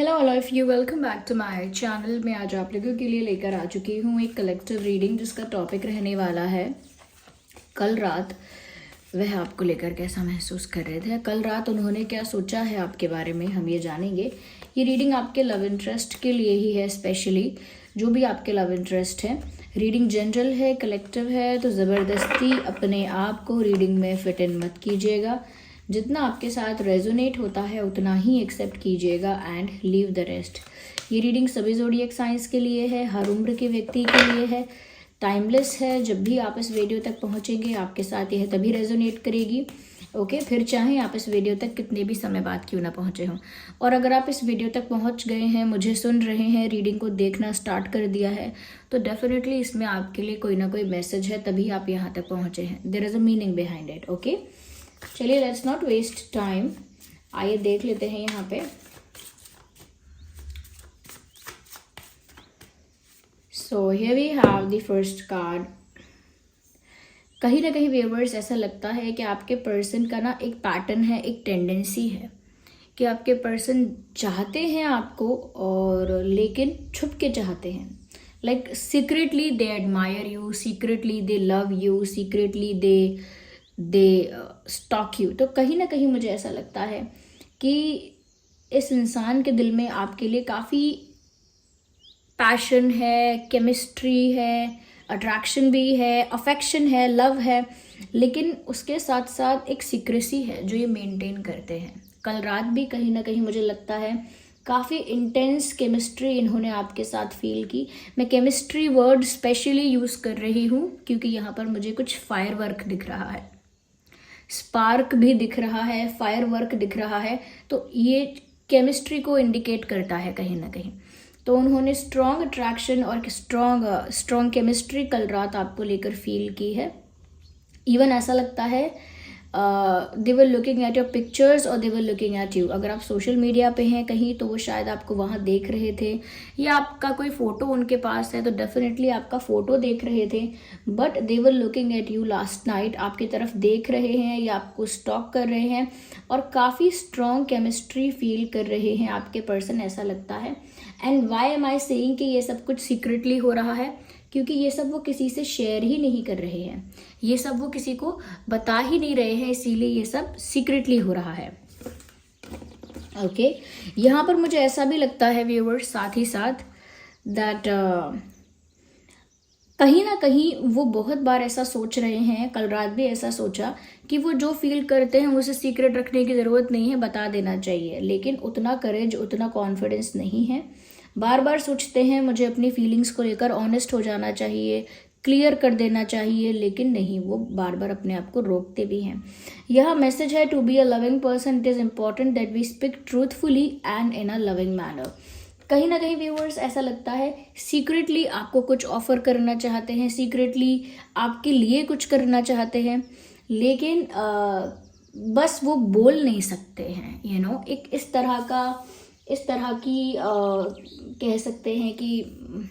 Hello all of you, welcome back to my channel. मैं आज आप लोगों के लिए लेकर आ चुकी हूँ एक कलेक्टिव रीडिंग जिसका टॉपिक रहने वाला है कल रात वह आपको लेकर कैसा महसूस कर रहे थे। कल रात उन्होंने क्या सोचा है आपके बारे में, हम ये जानेंगे। ये रीडिंग आपके लव इंटरेस्ट के लिए ही है, स्पेशली जो भी आपके लव इंटरेस्ट है। रीडिंग जनरल है, कलेक्टिव है, तो ज़बरदस्ती अपने आप को रीडिंग में फिट इन मत कीजिएगा। जितना आपके साथ रेजोनेट होता है उतना ही एक्सेप्ट कीजिएगा एंड लीव द रेस्ट। ये रीडिंग सभी ज़ोडिएक साइंस के लिए है, हर उम्र के व्यक्ति के लिए है, टाइमलेस है। जब भी आप इस वीडियो तक पहुंचेंगे आपके साथ यह तभी रेजोनेट करेगी। ओके, फिर चाहे आप इस वीडियो तक कितने भी समय बाद क्यों ना पहुंचे हों। और अगर आप इस वीडियो तक पहुंच गए हैं, मुझे सुन रहे हैं, रीडिंग को देखना स्टार्ट कर दिया है, तो डेफिनेटली इसमें आपके लिए कोई ना कोई मैसेज है, तभी आप यहाँ तक पहुंचे हैं। There is a meaning behind it. Okay, चलिए लेट्स नॉट वेस्ट टाइम, आइए देख लेते हैं यहाँ पे। So here we have the first card. कहीं ना कहीं व्यूअर्स ऐसा लगता है कि आपके पर्सन का ना एक पैटर्न है, एक टेंडेंसी है कि आपके पर्सन चाहते हैं आपको, और लेकिन छुप के चाहते हैं। Like secretly they admire you, secretly they love you, secretly they stock you. तो कहीं ना कहीं मुझे ऐसा लगता है कि इस इंसान के दिल में आपके लिए काफ़ी पैशन है, केमिस्ट्री है, अट्रैक्शन भी है, अफेक्शन है, लव है, लेकिन उसके साथ साथ एक सीक्रेसी है जो ये मेंटेन करते हैं। कल रात भी कहीं ना कहीं मुझे लगता है काफ़ी इंटेंस केमिस्ट्री इन्होंने आपके साथ फील की। मैं केमिस्ट्री वर्ड स्पेशली यूज़ कर रही हूँ क्योंकि यहाँ पर मुझे कुछ फायर वर्क दिख रहा है, स्पार्क भी दिख रहा है, फायर वर्क दिख रहा है, तो ये केमिस्ट्री को इंडिकेट करता है कहीं ना कहीं। तो उन्होंने स्ट्रॉन्ग अट्रैक्शन और स्ट्रॉन्ग केमिस्ट्री कल रात आपको लेकर फील की है। इवन ऐसा लगता है they were looking at your pictures और they were looking at you. अगर आप सोशल मीडिया पे हैं कहीं तो वो शायद आपको वहाँ देख रहे थे, या आपका कोई फ़ोटो उनके पास है तो डेफिनेटली आपका फ़ोटो देख रहे थे। But they were looking at you last night, आपकी तरफ देख रहे हैं या आपको स्टॉक कर रहे हैं, और काफ़ी स्ट्रॉन्ग केमिस्ट्री फील कर रहे हैं आपके पर्सन, ऐसा लगता है। And why am I saying कि ये सब कुछ सीक्रेटली हो रहा है, क्योंकि ये सब वो किसी से शेयर ही नहीं कर रहे हैं, ये सब वो किसी को बता ही नहीं रहे हैं, इसीलिए ये सब सीक्रेटली हो रहा है। ओके, यहाँ पर मुझे ऐसा भी लगता है व्यूअर्स साथ ही साथ दैट कहीं ना कहीं वो बहुत बार ऐसा सोच रहे हैं, कल रात भी ऐसा सोचा कि वो जो फील करते हैं उसे सीक्रेट रखने की ज़रूरत नहीं है, बता देना चाहिए, लेकिन उतना करेज, उतना कॉन्फिडेंस नहीं है। बार बार सोचते हैं मुझे अपनी फीलिंग्स को लेकर ऑनेस्ट हो जाना चाहिए, क्लियर कर देना चाहिए, लेकिन नहीं, वो बार बार अपने आप को रोकते भी हैं। यह मैसेज है to be a loving person it is important that we speak truthfully and in a loving manner. कहीं ना कहीं व्यूअर्स ऐसा लगता है सीक्रेटली आपको कुछ ऑफर करना चाहते हैं, सीक्रेटली आपके लिए कुछ करना चाहते हैं, लेकिन बस वो बोल नहीं सकते हैं। यू नो, एक इस तरह की कह सकते हैं कि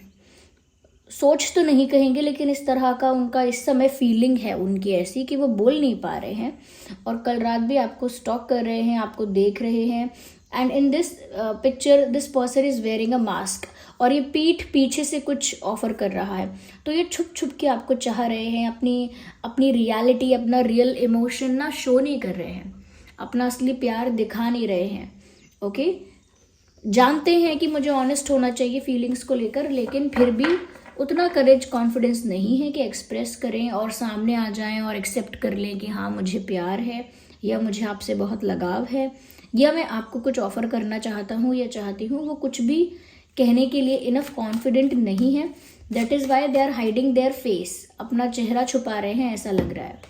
सोच तो नहीं कहेंगे, लेकिन इस तरह का उनका इस समय फीलिंग है उनकी ऐसी कि वो बोल नहीं पा रहे हैं, और कल रात भी आपको स्टॉक कर रहे हैं, आपको देख रहे हैं। And in this picture this person is wearing a mask, और ये पीछे से कुछ ऑफर कर रहा है, तो ये छुप छुप के आपको चाह रहे हैं, अपनी रियलिटी, अपना रियल इमोशन ना शो नहीं कर रहे हैं, अपना असली प्यार दिखा नहीं रहे हैं। ओके, जानते हैं कि मुझे ऑनेस्ट होना चाहिए फीलिंग्स को लेकर, लेकिन फिर भी उतना करेज, कॉन्फिडेंस नहीं है कि एक्सप्रेस करें और सामने आ जाएं और एक्सेप्ट कर लें कि हाँ मुझे प्यार है, या मुझे आपसे बहुत लगाव है, या मैं आपको कुछ ऑफर करना चाहता हूँ या चाहती हूँ। वो कुछ भी कहने के लिए इनफ कॉन्फिडेंट नहीं है। That is why they are hiding their face, अपना चेहरा छुपा रहे हैं, ऐसा लग रहा है।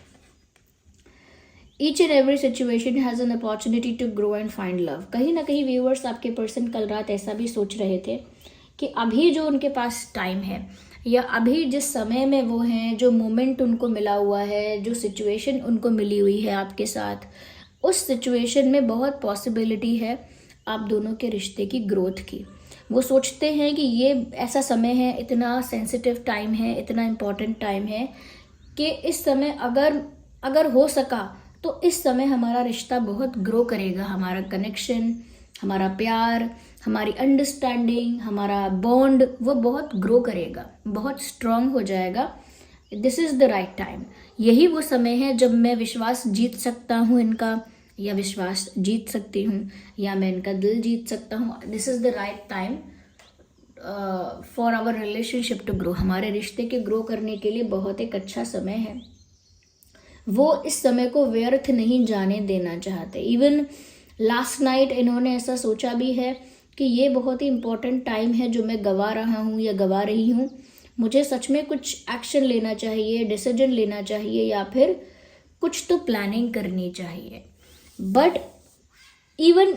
Each and every situation has an opportunity to grow and find love. कहीं ना कहीं व्यूअर्स आपके पर्सन कल रात ऐसा भी सोच रहे थे कि अभी जो उनके पास टाइम है, या अभी जिस समय में वो हैं, जो मोमेंट उनको मिला हुआ है, जो सिचुएशन उनको मिली हुई है आपके साथ, उस सिचुएशन में बहुत पॉसिबिलिटी है आप दोनों के रिश्ते की ग्रोथ की। वो सोचते हैं कि ये ऐसा समय है, इतना सेंसिटिव टाइम है, इतना इम्पॉर्टेंट टाइम है कि इस समय अगर हो सका तो इस समय हमारा रिश्ता बहुत ग्रो करेगा, हमारा कनेक्शन, हमारा प्यार, हमारी अंडरस्टैंडिंग, हमारा बॉन्ड वो बहुत ग्रो करेगा, बहुत स्ट्रांग हो जाएगा। This is the right time. यही वो समय है जब मैं विश्वास जीत सकता हूँ इनका, या विश्वास जीत सकती हूँ, या मैं इनका दिल जीत सकता हूँ। This is the right time for our relationship to grow. हमारे रिश्ते के ग्रो करने के लिए बहुत एक अच्छा समय है। वो इस समय को व्यर्थ नहीं जाने देना चाहते। इवन लास्ट नाइट इन्होंने ऐसा सोचा भी है कि ये बहुत ही इम्पोर्टेंट टाइम है जो मैं गवा रहा हूँ या गवा रही हूँ। मुझे सच में कुछ एक्शन लेना चाहिए, डिसीजन लेना चाहिए, या फिर कुछ तो प्लानिंग करनी चाहिए। But even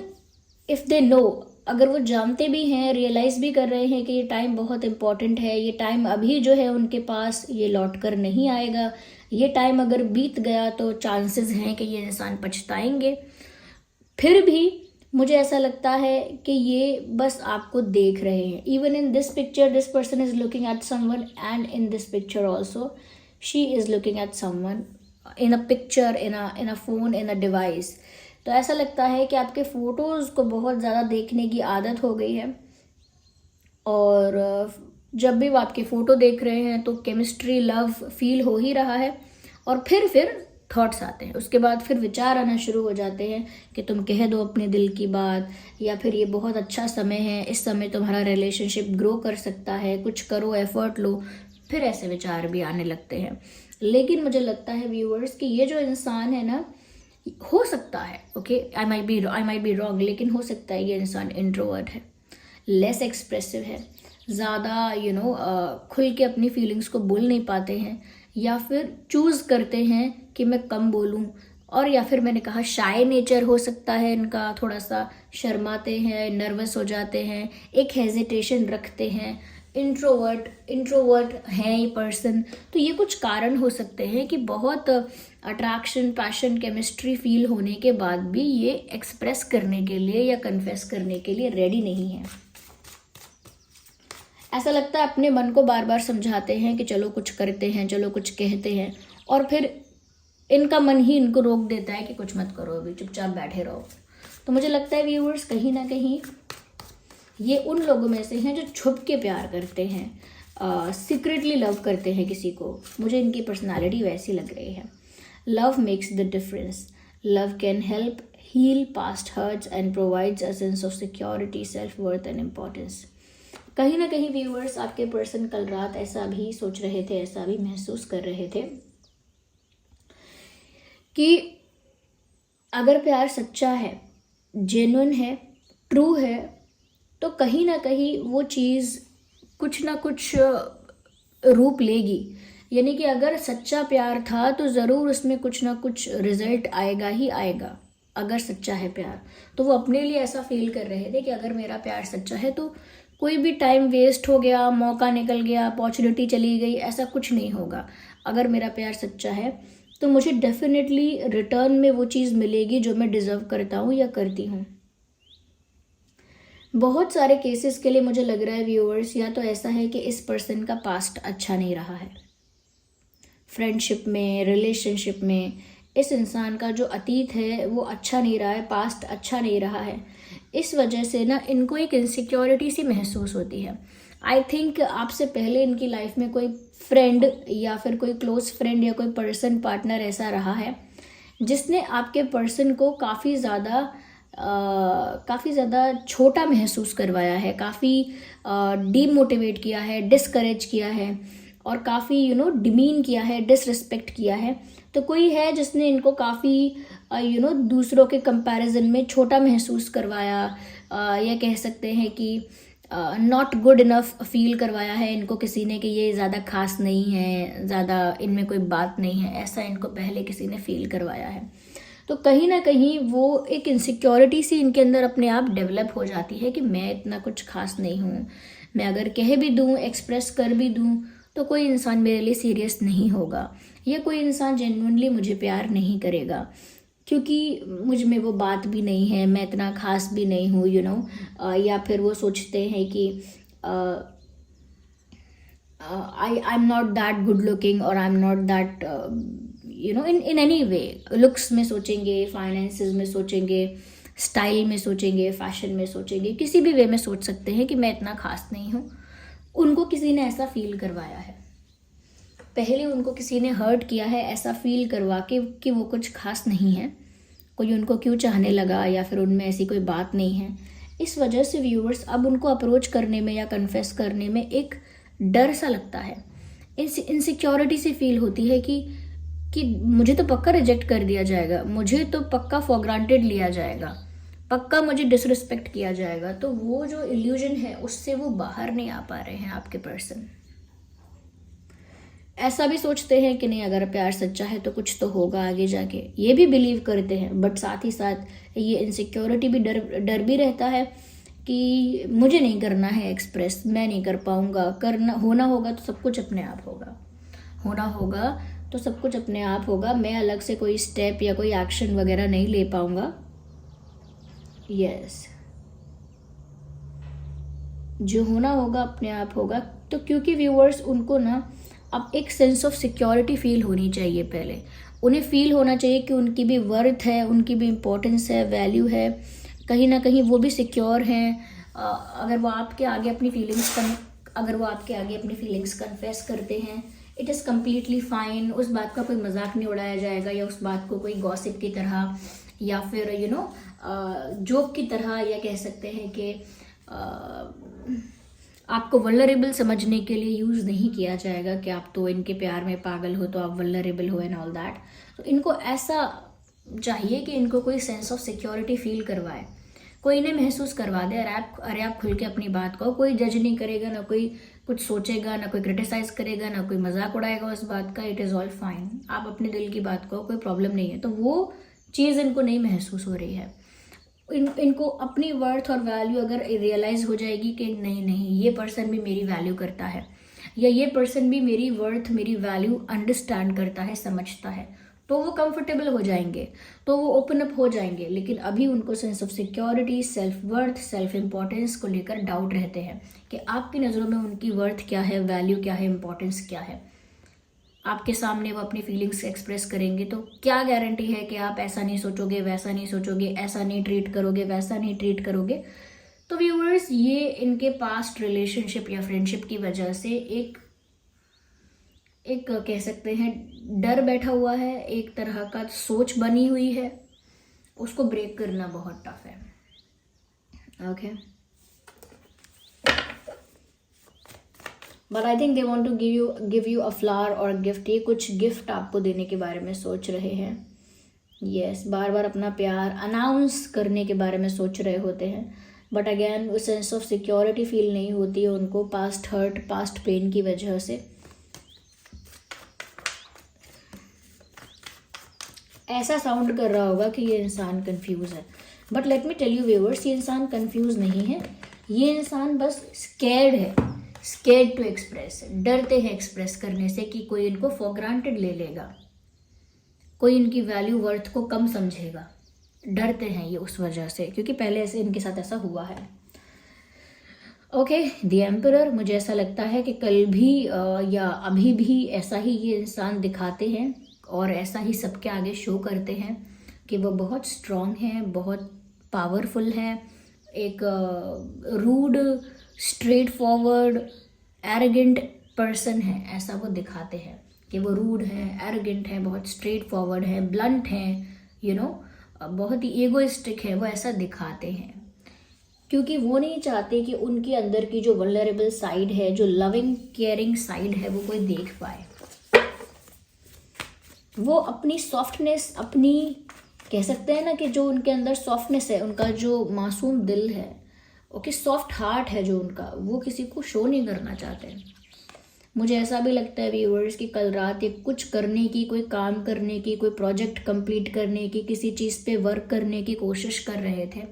if they know, अगर वो जानते भी हैं, रियलाइज़ भी कर रहे हैं कि ये टाइम बहुत इम्पॉर्टेंट है, ये टाइम अभी जो है उनके पास ये लौट कर नहीं आएगा, ये टाइम अगर बीत गया तो चांसेस हैं कि ये इंसान पछताएंगे, फिर भी मुझे ऐसा लगता है कि ये बस आपको देख रहे हैं। Even in this picture this person is looking at someone, and in this picture also she is looking at someone in a picture, in a phone, in a device. तो ऐसा लगता है कि आपके फ़ोटोज़ को बहुत ज़्यादा देखने की आदत हो गई है, और जब भी वो आपके फ़ोटो देख रहे हैं तो केमिस्ट्री, लव फील हो ही रहा है, और फिर थॉट्स आते हैं। उसके बाद फिर विचार आना शुरू हो जाते हैं कि तुम कह दो अपने दिल की बात, या फिर ये बहुत अच्छा समय है, इस समय तुम्हारा रिलेशनशिप ग्रो कर सकता है, कुछ करो, एफर्ट लो। फिर ऐसे विचार भी आने लगते हैं। लेकिन मुझे लगता है व्यूअर्स कि ये जो इंसान है ना, हो सकता है, okay, I might be wrong, लेकिन हो सकता है ये इंसान इंट्रोवर्ट है, लेस एक्सप्रेसिव है, ज़्यादा खुल के अपनी फीलिंग्स को बोल नहीं पाते हैं, या फिर चूज़ करते हैं कि मैं कम बोलूं, और या फिर मैंने कहा शाय नेचर हो सकता है इनका, थोड़ा सा शर्माते हैं, नर्वस हो जाते हैं, एक हेजिटेशन रखते हैं, इंट्रोवर्ट हैं ये पर्सन। तो ये कुछ कारण हो सकते हैं कि बहुत अट्रैक्शन, पैशन, केमिस्ट्री फील होने के बाद भी ये एक्सप्रेस करने के लिए या कन्फेस करने के लिए रेडी नहीं है। ऐसा लगता है अपने मन को बार बार समझाते हैं कि चलो कुछ करते हैं, चलो कुछ कहते हैं, और फिर इनका मन ही इनको रोक देता है कि कुछ मत करो, अभी चुपचाप बैठे रहो। तो मुझे लगता है व्यूअर्स कहीं ना कहीं ये उन लोगों में से हैं जो छुप के प्यार करते हैं, सीक्रेटली लव करते हैं किसी को। मुझे इनकी पर्सनालिटी वैसी लग रही है। Love makes the difference. Love can help heal past hurts and provides a sense of security, self worth and importance. कहीं ना कहीं व्यूअर्स आपके पर्सन कल रात ऐसा भी सोच रहे थे, ऐसा भी महसूस कर रहे थे कि अगर प्यार सच्चा है, जेन्युइन है, ट्रू है, तो कहीं ना कहीं वो चीज़ कुछ ना कुछ रूप लेगी। यानी कि अगर सच्चा प्यार था तो ज़रूर उसमें कुछ ना कुछ रिजल्ट आएगा ही आएगा। अगर सच्चा है प्यार, तो वो अपने लिए ऐसा फील कर रहे थे कि अगर मेरा प्यार सच्चा है तो कोई भी टाइम वेस्ट हो गया, मौका निकल गया, अपॉर्चुनिटी चली गई, ऐसा कुछ नहीं होगा। अगर मेरा प्यार सच्चा है तो मुझे डेफिनेटली रिटर्न में वो चीज़ मिलेगी जो मैं डिज़र्व करता हूँ या करती हूँ। बहुत सारे केसेस के लिए मुझे लग रहा है व्यूअर्स, या तो ऐसा है कि इस पर्सन का पास्ट अच्छा नहीं रहा है, फ्रेंडशिप में, रिलेशनशिप में इस इंसान का जो अतीत है वो अच्छा नहीं रहा है, पास्ट अच्छा नहीं रहा है। इस वजह से ना इनको एक इनसिक्योरिटी सी महसूस होती है। आई थिंक आपसे पहले इनकी लाइफ में कोई फ्रेंड या फिर कोई क्लोज फ्रेंड या कोई पर्सन, पार्टनर ऐसा रहा है जिसने आपके पर्सन को काफ़ी ज़्यादा छोटा महसूस करवाया है, काफ़ी डीमोटिवेट किया है, डिस्करेज किया है, और काफ़ी डिमीन किया है, डिसरिस्पेक्ट किया है। तो कोई है जिसने इनको काफ़ी दूसरों के कंपैरिजन में छोटा महसूस करवाया, या कह सकते हैं कि नॉट गुड इनफ फील करवाया है इनको किसी ने, कि ये ज़्यादा खास नहीं है, ज़्यादा इनमें कोई बात नहीं है, ऐसा इनको पहले किसी ने फील करवाया है। तो कहीं ना कहीं वो एक इनसिक्योरिटी सी इनके अंदर अपने आप डेवलप हो जाती है कि मैं इतना कुछ खास नहीं हूँ, मैं अगर कह भी दूँ, एक्सप्रेस कर भी दूँ, तो कोई इंसान मेरे लिए सीरियस नहीं होगा, या कोई इंसान जेन्युइनली मुझे प्यार नहीं करेगा, क्योंकि मुझ में वो बात भी नहीं है, मैं इतना खास भी नहीं हूँ, या फिर वो सोचते हैं कि I am not that good looking, और I am not that in any way. Looks में सोचेंगे, फाइनेंसेस में सोचेंगे, स्टाइल में सोचेंगे, फैशन में सोचेंगे, किसी भी वे में सोच सकते हैं कि मैं इतना खास नहीं हूँ। उनको किसी ने ऐसा फील करवाया है, पहले उनको किसी ने हर्ट किया है ऐसा फील करवा के कि वो कुछ खास नहीं है, कोई उनको क्यों चाहने लगा या फिर उनमें ऐसी कोई बात नहीं है। इस वजह से व्यूअर्स अब उनको अप्रोच करने में या कन्फेस करने में एक डर सा लगता है, इनसिक्योरिटी से फील होती है कि मुझे तो पक्का रिजेक्ट कर दिया जाएगा, मुझे तो पक्का फॉर ग्रांटेड लिया जाएगा, पक्का मुझे डिसरिस्पेक्ट किया जाएगा। तो वो जो इल्यूजन है उससे वो बाहर नहीं आ पा रहे हैं आपके पर्सन। ऐसा भी सोचते हैं कि नहीं, अगर प्यार सच्चा है तो कुछ तो होगा आगे जाके, ये भी बिलीव करते हैं। बट साथ ही साथ ये इनसिक्योरिटी भी, डर भी रहता है कि मुझे नहीं करना है एक्सप्रेस, मैं नहीं कर पाऊँगा, करना होना होगा तो सब कुछ अपने आप होगा, होना होगा तो सब कुछ अपने आप होगा, मैं अलग से कोई स्टेप या कोई एक्शन वगैरह नहीं ले पाऊँगा। यस, जो होना होगा अपने आप होगा। तो क्योंकि व्यूअर्स उनको ना अब एक सेंस ऑफ सिक्योरिटी फील होनी चाहिए, पहले उन्हें फील होना चाहिए कि उनकी भी वर्थ है, उनकी भी इम्पोर्टेंस है, वैल्यू है, कहीं ना कहीं वो भी सिक्योर हैं। अगर वो आपके आगे अपनी फीलिंग्स कन्फेस करते हैं, इट इज़ कम्प्लीटली फाइन। उस बात का कोई मजाक नहीं उड़ाया जाएगा या उस बात को कोई गॉसिप की तरह या फिर जोक की तरह, या कह सकते हैं कि आपको वल्नरेबल समझने के लिए यूज़ नहीं किया जाएगा कि आप तो इनके प्यार में पागल हो तो आप वल्नरेबल हो एंड ऑल दैट। तो इनको ऐसा चाहिए कि इनको कोई सेंस ऑफ सिक्योरिटी फील करवाए, कोई इन्हें महसूस करवा दे अरे आप खुल के अपनी बात कहो, कोई जज नहीं करेगा, ना कोई कुछ सोचेगा, ना कोई क्रिटिसाइज करेगा, ना कोई मजाक उड़ाएगा उस बात का। इट इज़ ऑल फाइन, आप अपने दिल की बात कहो, कोई प्रॉब्लम नहीं है। तो वो चीज़ इनको नहीं महसूस हो रही है। इनको अपनी वर्थ और वैल्यू अगर रियलाइज़ हो जाएगी कि नहीं ये पर्सन भी मेरी वैल्यू करता है, या ये पर्सन भी मेरी वर्थ, मेरी वैल्यू अंडरस्टैंड करता है, समझता है, तो वो कंफर्टेबल हो जाएंगे, तो वो ओपन अप हो जाएंगे। लेकिन अभी उनको sense of security, self worth, self importance को लेकर डाउट रहते हैं कि आपकी नज़रों में उनकी वर्थ क्या है, वैल्यू क्या है, इम्पोर्टेंस क्या है। आपके सामने वो अपनी फीलिंग्स एक्सप्रेस करेंगे तो क्या गारंटी है कि आप ऐसा नहीं सोचोगे, वैसा नहीं सोचोगे, ऐसा नहीं ट्रीट करोगे, वैसा नहीं ट्रीट करोगे। तो व्यूअर्स, ये इनके पास्ट रिलेशनशिप या फ्रेंडशिप की वजह से एक कह सकते हैं डर बैठा हुआ है, एक तरह का सोच बनी हुई है, उसको ब्रेक करना बहुत टफ है। Okay, but I think they want to give you a flower और गिफ्ट। ये कुछ गिफ्ट आपको देने के बारे में सोच रहे हैं। यस, बार बार अपना प्यार अनाउंस करने के बारे में सोच रहे होते हैं। बट अगेन वो सेंस ऑफ सिक्योरिटी फील नहीं होती है उनको, पास्ट हर्ट, पास्ट पेन की वजह से। ऐसा साउंड कर रहा होगा कि ये इंसान कंफ्यूज है, but let me tell you viewers, ये इंसान कंफ्यूज नहीं है, ये इंसान बस स्कैर्ड है, स्कैर्ड टू एक्सप्रेस, डरते हैं एक्सप्रेस करने से कि कोई इनको फॉर ग्रांटेड ले लेगा, कोई इनकी वैल्यू वर्थ को कम समझेगा। डरते हैं ये उस वजह से, क्योंकि पहले ऐसे इनके साथ ऐसा हुआ है। ओके, द एम्परर, मुझे ऐसा लगता है कि कल भी या अभी भी ऐसा ही ये इंसान दिखाते हैं और ऐसा ही सबके आगे शो करते हैं कि वो बहुत स्ट्रॉन्ग हैं, बहुत पावरफुल हैं, एक rude, straightforward, arrogant person है, ऐसा वो दिखाते हैं कि वो रूड है, एरोगेंट है, बहुत स्ट्रेट फॉरवर्ड है, ब्लंट हैं, बहुत ही ईगोइस्टिक है, वो ऐसा दिखाते हैं क्योंकि वो नहीं चाहते कि उनके अंदर की जो वल्नरेबल साइड है, जो लविंग केयरिंग साइड है, वो कोई देख पाए। वो अपनी सॉफ्टनेस, अपनी कह सकते हैं ना कि जो उनके अंदर सॉफ्टनेस है, उनका जो मासूम दिल है, ओके, सॉफ्ट हार्ट है जो उनका, वो किसी को शो नहीं करना चाहते। मुझे ऐसा भी लगता है व्यूअर्स कि कल रात ये कुछ करने की, कोई काम करने की, कोई प्रोजेक्ट कंप्लीट करने की, किसी चीज़ पे वर्क करने की कोशिश कर रहे थे,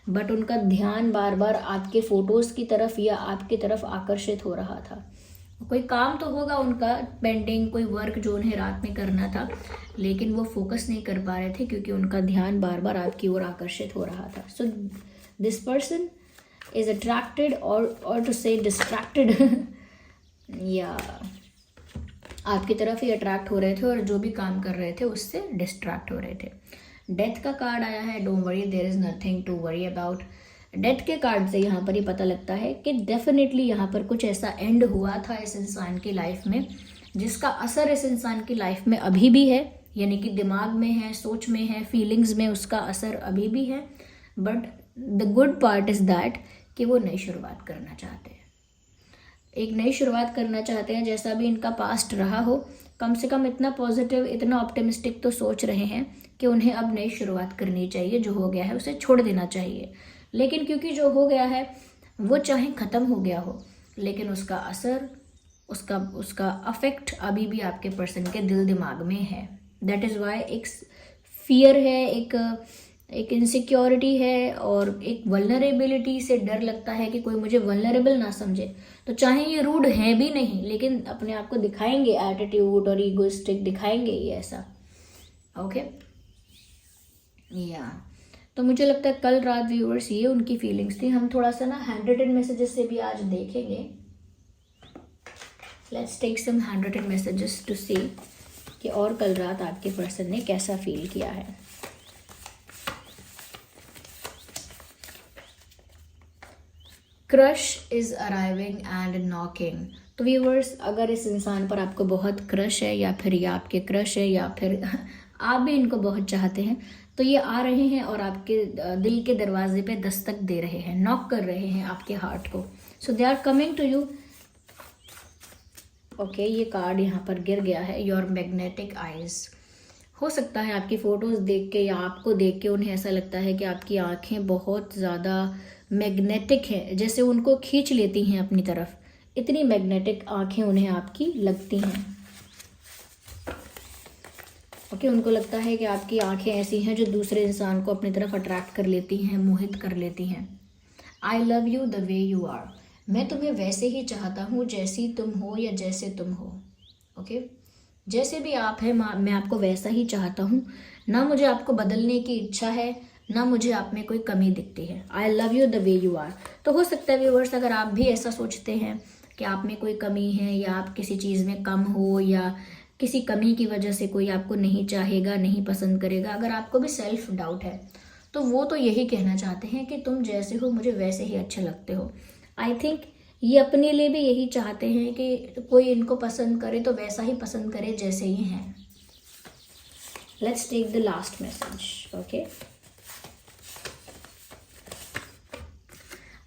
बट उनका ध्यान बार बार आपके फ़ोटोज़ की तरफ या आपकी तरफ आकर्षित हो रहा था। कोई काम तो होगा उनका पेंडिंग, कोई वर्क जो उन्हें रात में करना था, लेकिन वो फोकस नहीं कर पा रहे थे क्योंकि उनका ध्यान बार बार आपकी ओर आकर्षित हो रहा था। So this person is attracted और टू से डिस्ट्रैक्टेड या आपकी तरफ ही अट्रैक्ट हो रहे थे और जो भी काम कर रहे थे उससे डिस्ट्रैक्ट हो रहे थे। डेथ का कार्ड आया है, don't worry, there is nothing to worry about. Death के कार्ड से यहाँ पर ही पता लगता है कि डेफिनेटली यहाँ पर कुछ ऐसा एंड हुआ था इस इंसान की लाइफ में जिसका असर इस इंसान की लाइफ में अभी भी है, यानी कि दिमाग में है, सोच में है, फीलिंग्स में उसका असर अभी भी है। But the good part is that कि वो नई शुरुआत करना चाहते हैं, एक नई शुरुआत करना चाहते हैं। जैसा भी इनका पास्ट रहा हो, कम से कम इतना पॉजिटिव, इतना ऑप्टिमिस्टिक तो सोच रहे हैं कि उन्हें अब नई शुरुआत करनी चाहिए। जो हो गया है उसे छोड़ देना चाहिए। लेकिन क्योंकि जो हो गया है वो चाहे ख़त्म हो गया हो, लेकिन उसका असर, उसका अफेक्ट अभी भी आपके पर्सन के दिल दिमाग में है। दैट इज़ वाई एक फियर है, एक इनसिक्योरिटी है और एक वल्नरेबिलिटी से डर लगता है कि कोई मुझे वल्नरेबल ना समझे। तो चाहे ये रूड है भी नहीं, लेकिन अपने आप को दिखाएंगे, एटीट्यूड और ईगोइस्टिक दिखाएंगे ये ऐसा। ओके या तो मुझे लगता है कल रात व्यूअर्स ये उनकी फीलिंग्स थी। हम थोड़ा सा ना हैंड रिटन मैसेजेस से भी आज देखेंगे। Let's take some hand written messages to see कि और कल रात आपके पर्सन ने कैसा फील किया है। Crush is arriving and knocking. तो व्यूअर्स, अगर इस इंसान पर आपको बहुत क्रश है या फिर ये आपके क्रश है या फिर आप भी इनको बहुत चाहते हैं, तो ये आ रहे हैं और आपके दिल के दरवाजे पे दस्तक दे रहे हैं, नॉक कर रहे हैं आपके हार्ट को। So they are coming to you. Okay, ये कार्ड यहाँ पर गिर गया है, योर मैग्नेटिक आइज। हो सकता है आपकी फ़ोटोज़ देख के या आपको देख के उन्हें ऐसा लगता है कि आपकी आँखें बहुत ज़्यादा मैग्नेटिक हैं, जैसे उनको खींच लेती हैं अपनी तरफ। इतनी मैग्नेटिक आँखें उन्हें आपकी लगती हैं। ओके, उनको लगता है कि आपकी आंखें ऐसी हैं जो दूसरे इंसान को अपनी तरफ अट्रैक्ट कर लेती हैं, मोहित कर लेती हैं। I love you the way you are. मैं तुम्हें वैसे ही चाहता हूँ जैसी तुम हो या जैसे तुम हो। ओके, जैसे भी आप हैं मैं आपको वैसा ही चाहता हूँ। ना मुझे आपको बदलने की इच्छा है, ना मुझे आप में कोई कमी दिखती है। I love you the way you are. तो हो सकता है व्यूअर्स, अगर आप भी ऐसा सोचते हैं कि आप में कोई कमी है या आप किसी चीज़ में कम हो या किसी कमी की वजह से कोई आपको नहीं चाहेगा, नहीं पसंद करेगा, अगर आपको भी सेल्फ डाउट है, तो वो तो यही कहना चाहते हैं कि तुम जैसे हो मुझे वैसे ही अच्छे लगते हो। आई थिंक ये अपने लिए भी यही चाहते हैं कि कोई इनको पसंद करे तो वैसा ही पसंद करे जैसे ये हैं। Let's take the last message. Okay,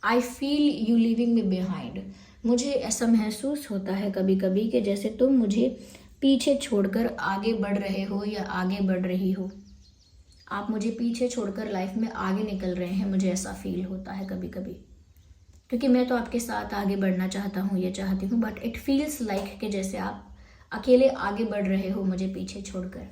I feel you leaving me behind. मुझे ऐसा महसूस होता है कभी कभी कि जैसे तुम मुझे पीछे छोड़कर आगे बढ़ रहे हो या आगे बढ़ रही हो। आप मुझे पीछे छोड़कर लाइफ में आगे निकल रहे हैं, मुझे ऐसा फील होता है कभी कभी, क्योंकि मैं तो आपके साथ आगे बढ़ना चाहता हूँ, ये चाहती हूँ, बट इट फील्स लाइक कि जैसे आप अकेले आगे बढ़ रहे हो मुझे पीछे छोड़कर।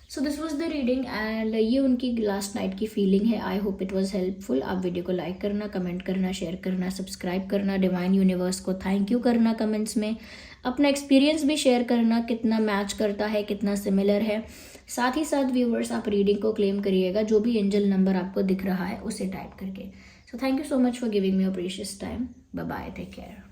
So this was the reading and ये उनकी लास्ट नाइट की फीलिंग है। I hope it was helpful. आप वीडियो को लाइक करना, कमेंट करना, शेयर करना, सब्सक्राइब करना, डिवाइन यूनिवर्स को थैंक यू करना कमेंट्स में, अपना एक्सपीरियंस भी शेयर करना, कितना मैच करता है, कितना सिमिलर है। साथ ही साथ व्यूवर्स, आप रीडिंग को क्लेम करिएगा, जो भी एंजल नंबर आपको दिख रहा है उसे टाइप करके। So thank you so much for giving me your precious time. Bye bye, take care.